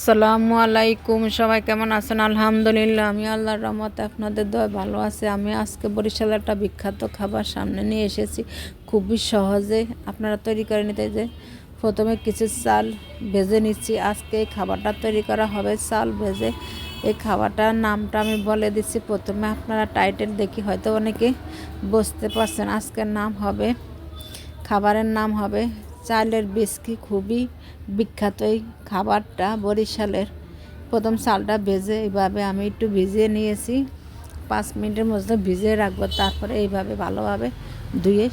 আসসালামু আলাইকুম। সবাই কেমন আছেন? আলহামদুলিল্লাহ, আমি আল্লাহর রহমতে আপনাদের দয়া ভালো আছে। আমি আজকে বরিশালের একটা বিখ্যাত খাবার সামনে নিয়ে এসেছি, খুবই সহজে আপনারা তৈরি করে নিতে। যে প্রথমে কিছু চাল ভেজে নিচ্ছি। আজকে এই খাবারটা তৈরি করা হবে চাল ভেজে। এই খাবারটার নামটা আমি বলে দিচ্ছি। প্রথমে আপনারা টাইটেল দেখি হয়তো অনেকে বুঝতে পারছেন। আজকের নাম হবে, খাবারের নাম হবে চালের বিস্কি। খুবই বিখ্যাত এই খাবারটা বরিশালের। প্রথম চালটা ভেজে এইভাবে আমি একটু ভিজিয়ে নিয়েছি, 5 মিনিটের মধ্যে ভিজিয়ে রাখবো। তারপরে এইভাবে ভালোভাবে ধুয়ে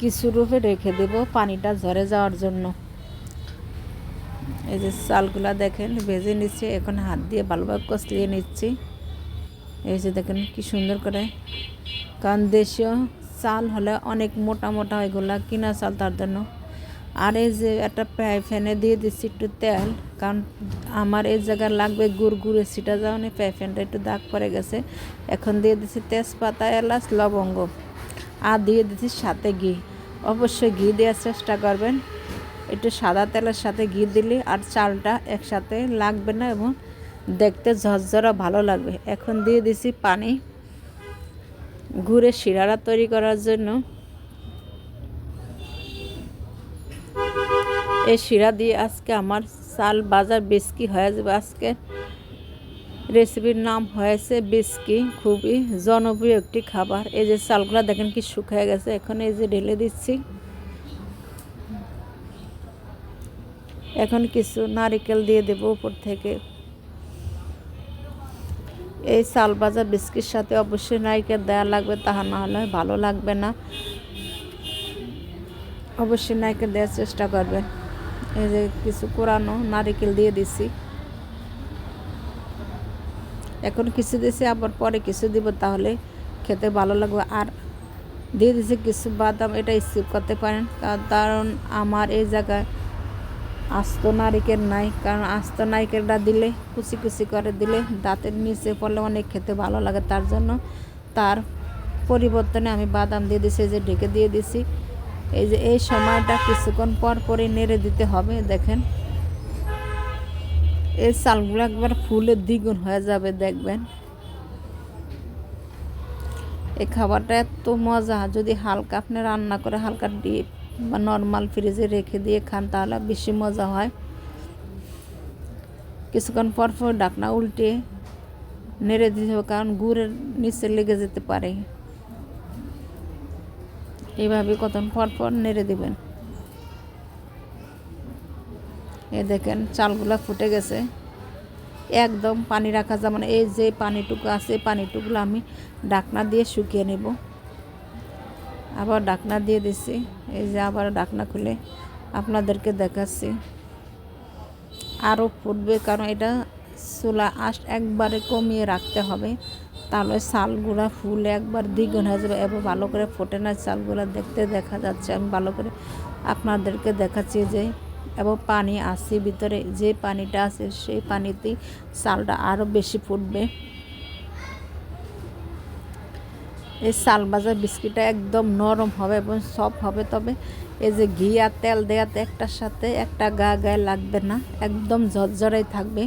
কিছু রূপে রেখে দেব পানিটা ঝরে যাওয়ার জন্য। এই যে চালগুলা দেখেন ভেজে নিচ্ছি, এখন হাত দিয়ে ভালোভাবে কষলিয়ে নিচ্ছি। এই যে দেখেন কি সুন্দর করে, কারণ দেশীয় চাল হলে অনেক মোটা মোটা এগুলা, কিনা চাল তার জন্য। আর এই যে একটা প্যানে দিয়ে দিচ্ছি একটু তেল, কারণ আমার এই জায়গায় লাগবে গুড়গুড়ে ছিটা যাওয়ানি। প্যানটা একটু দাগ পড়ে গেছে। এখন দিয়ে দিচ্ছি তেজপাতা, এলাচ, লবঙ্গ, আর দিয়ে দিচ্ছি সাথে ঘি। অবশ্যই ঘি দেওয়ার চেষ্টা করবেন। একটু সাদা তেলের সাথে ঘি দিলে আর চালটা একসাথে লাগবে না এবং দেখতে ঝরঝরা ভালো লাগবে। এখন দিয়ে দিচ্ছি পানি গুড়ের শিরাটা তৈরি করার জন্য। এই শিরা দিয়ে আজকে আমার চাল বাজার বিস্কি হয়ে যাবে। আজকে রেসিপির নাম হয়েছে বিস্কি। খুবই জনপ্রিয় একটি খাবার। এই যে চালগুলো দেখেন কি শুকিয়ে গেছে। এখন এই যে ঢেলে দিচ্ছি। এখন কিছু নারকেল দিয়ে দেব উপর থেকে। এই চাল ভাজা বিস্কির সাথে অবশ্যই নারকেল দেওয়া লাগবে, তাহা না হলে ভালো লাগবে না। অবশ্যই নারকেল দেওয়ার চেষ্টা করবেন। এই যে কিছু কোরানো নারকেল দিয়ে দিছি। এখন কিছু দিয়েছি, আবার পরে কিছু দিব, তাহলে খেতে ভালো লাগবে। আর দিয়ে দিয়েছি কিছু বাদাম, এটা স্কিপ করতে পারেন, কারণ আমার এই জায়গায় আস্ত নারিকেল নাই। কারণ আস্ত নারিকেলটা দিলে, কুচি কুচি করে দিলে দাঁতের নিচে পড়লে অনেক খেতে ভালো লাগে, তার জন্য তার পরিবর্তনে আমি বাদাম দিয়ে দিছি। যে ঢেকে দিয়ে দিছি। এই যে এই সময়টা কিছুক্ষণ পর পরই নেড়ে দিতে হবে। দেখেন এই চালগুলো একবার ফুলে দ্বিগুণ হয়ে যাবে, দেখবেন। এই খাবারটা এত মজা, যদি হালকা আপনি রান্না করে হালকা ডিপ বা নর্মাল ফ্রিজে রেখে দিয়ে খান, তাহলে বেশি মজা হয়। কিছুক্ষণ পর পর ঢাকনা উল্টে নেড়ে দিতে হবে, কারণ গুড়ের নিচে লেগে যেতে পারে। এইভাবে কতক্ষণ পর পর নেড়ে দিবেন। এ দেখেন চালগুলা ফুটে গেছে, একদম পানি রাখা যাবে না। এই যে পানিটুকু আছে, পানিটুকুলো আমি ঢাকনা দিয়ে শুকিয়ে নেব। আবার ঢাকনা দিয়ে দিচ্ছি। এই যে আবার ঢাকনা খুলে আপনাদেরকে দেখাচ্ছি। আরও ফুটবে, কারণ এটা চুলা আঁচ একবারে কমিয়ে রাখতে হবে, তাহলে চালগুলা ফুলে একবার দ্বিগুণ হয়ে যাবে এবং ভালো করে ফোটে না চালগুলা। দেখতে দেখা যাচ্ছে, আমি ভালো করে আপনাদেরকে দেখাচ্ছি যে, এবং পানি আছে ভিতরে, যে পানিটা আছে সেই পানিতেই চালটা আরও বেশি ফুটবে। এই চাল ভাজা বিস্কিটটা একদম নরম হবে এবং সফট হবে। তবে এই যে ঘি আর তেল দেওয়াতে একটার সাথে একটা গায়ে লাগবে না, একদম ঝরঝরাই থাকবে।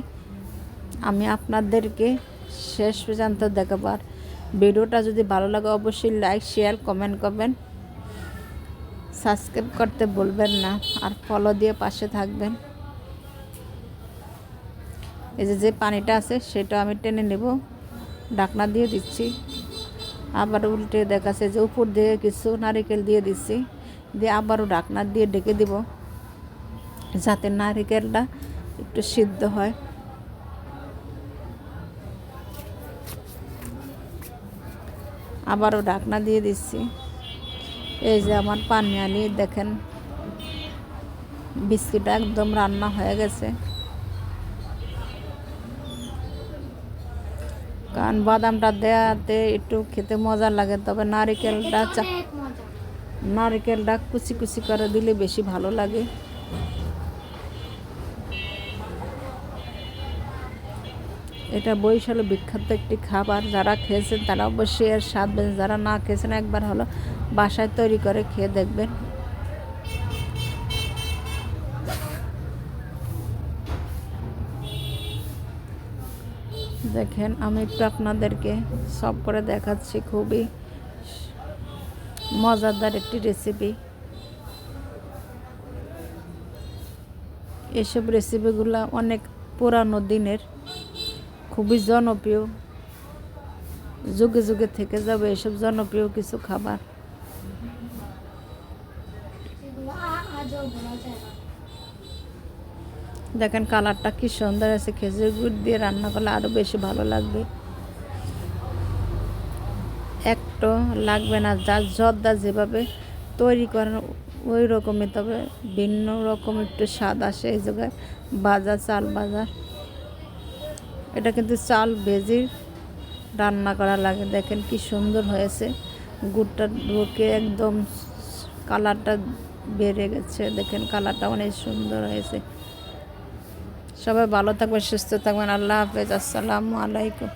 আমি আপনাদেরকে শেষ পর্যন্ত দেখাবো। আর ভিডিওটা যদি ভালো লাগে অবশ্যই লাইক, শেয়ার, কমেন্ট করবেন। সাবস্ক্রাইব করতে ভুলবেন না, আর ফলো দিয়ে পাশে থাকবেন। এই যে পানিটা আছে সেটা আমি টেনে নেব, ঢাকনা দিয়ে দিচ্ছি। আবার উল্টে দেখাচ্ছে যে উপর দিয়ে কিছু নারকেল দিয়ে দিচ্ছি, দিয়ে আবারও ঢাকনা দিয়ে ঢেকে দিব, যাতে নারকেলটা একটু সিদ্ধ হয়। আবারও ঢাকনা দিয়ে দিচ্ছি। এই যে আমার পানিয়ালি দেখেন বিস্কিটটা একদম রান্না হয়ে গেছে। কারণ বাদামটা দেওয়াতে একটু খেতে মজা লাগে, তবে নারকেলটা কুচি কুচি করে দিলে বেশি ভালো লাগে। এটা বরিশালে বিখ্যাত একটি খাবার। যারা খেয়েছেন তারা অবশ্যই এর স্বাদ পেয়েছেন, যারা না খেয়েছেন একবার হলো বাসায় তৈরি করে খেয়ে দেখবেন। দেখেন আমি একটু আপনাদেরকে সব করে দেখাচ্ছি, খুবই মজাদার একটি রেসিপি। এসব রেসিপিগুলো অনেক পুরানো দিনের, খুবই জনপ্রিয়, যুগে যুগে থেকে যাবে এসব জনপ্রিয় কিছু খাবার। দেখেন কালারটা কি সুন্দর আছে, খেজুর গুড় দিয়ে রান্না করলে আরও বেশি ভালো লাগবে। একটু লাগবে না, যা জর্দা যেভাবে তৈরি করেন ওই রকমই, তবে ভিন্ন রকম একটু স্বাদ আসে এই জায়গায়। ভাজা চাল ভাজা, এটা কিন্তু চাল ভেজে রান্না করা লাগে। দেখেন কি সুন্দর হয়েছে, গুড়টা ঢুকে একদম কালারটা বেড়ে গেছে। দেখেন কালারটা অনেক সুন্দর হয়েছে। সবাই ভালো থাকবেন, সুস্থ থাকবেন। আল্লাহ হাফেজ, আসসালামু আলাইকুম।